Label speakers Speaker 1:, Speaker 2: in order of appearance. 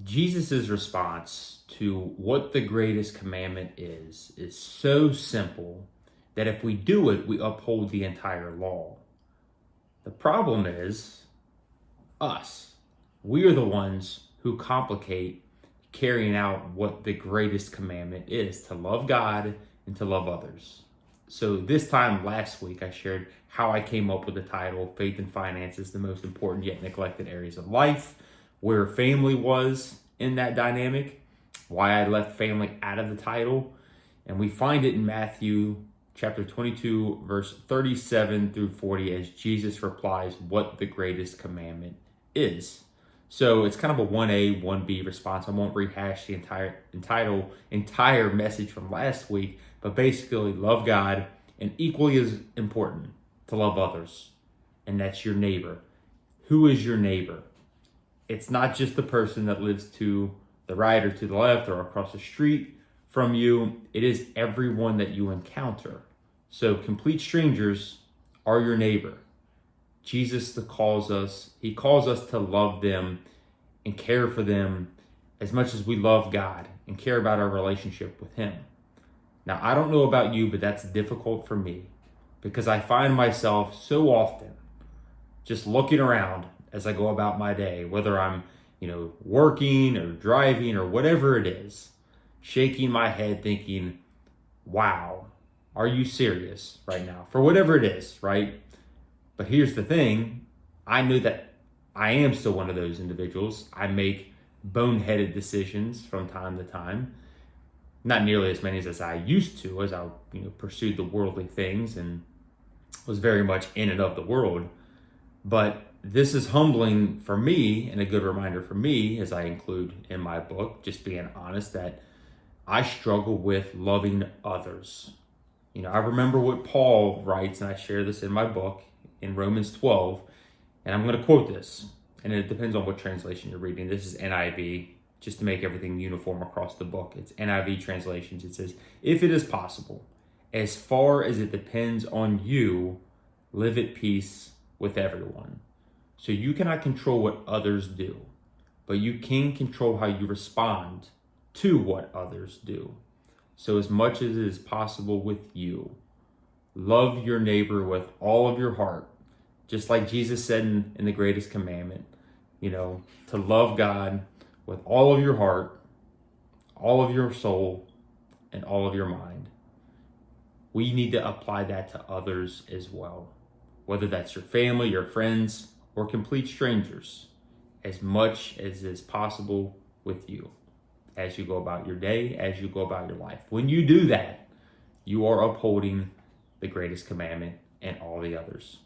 Speaker 1: Jesus' response to what the greatest commandment is so simple that if we do it, we uphold the entire law. The problem is us. We are the ones who complicate carrying out what the greatest commandment is, to love God and to love others. So this time last week, I shared how I came up with the title, Faith and Finances, the Most Important Yet Neglected Areas of Life, where family was in that dynamic, why I left family out of the title. And we find it in Matthew chapter 22, verse 37 through 40, as Jesus replies what the greatest commandment is. So it's kind of a 1A, 1B response. I won't rehash the entire message from last week, but basically love God, and equally as important, to love others. And that's your neighbor. Who is your neighbor? It's not just the person that lives to the right or to the left or across the street from you. It is everyone that you encounter. So complete strangers are your neighbor. Jesus calls us to love them and care for them as much as we love God and care about our relationship with Him. Now, I don't know about you, but that's difficult for me because I find myself so often just looking around as I go about my day, whether I'm, working or driving or whatever it is, shaking my head thinking, wow, are you serious right now? For whatever it is, right? But here's the thing. I know that I am still one of those individuals. I make boneheaded decisions from time to time. Not nearly as many as I used to, as I pursued the worldly things and was very much in and of the world. But this is humbling for me and a good reminder for me, as I include in my book, just being honest, that I struggle with loving others. I remember what Paul writes, and I share this in my book in Romans 12, and I'm going to quote this, and it depends on what translation you're reading. This is NIV, just to make everything uniform across the book. It's NIV translations. It says, if it is possible, as far as it depends on you, live at peace with everyone. So you cannot control what others do, but you can control how you respond to what others do. So as much as it is possible with you, love your neighbor with all of your heart, just like Jesus said in the greatest commandment, to love God with all of your heart, all of your soul, and all of your mind. We need to apply that to others as well, whether that's your family, your friends, or complete strangers, as much as is possible with you as you go about your day, as you go about your life. When you do that, you are upholding the greatest commandment and all the others.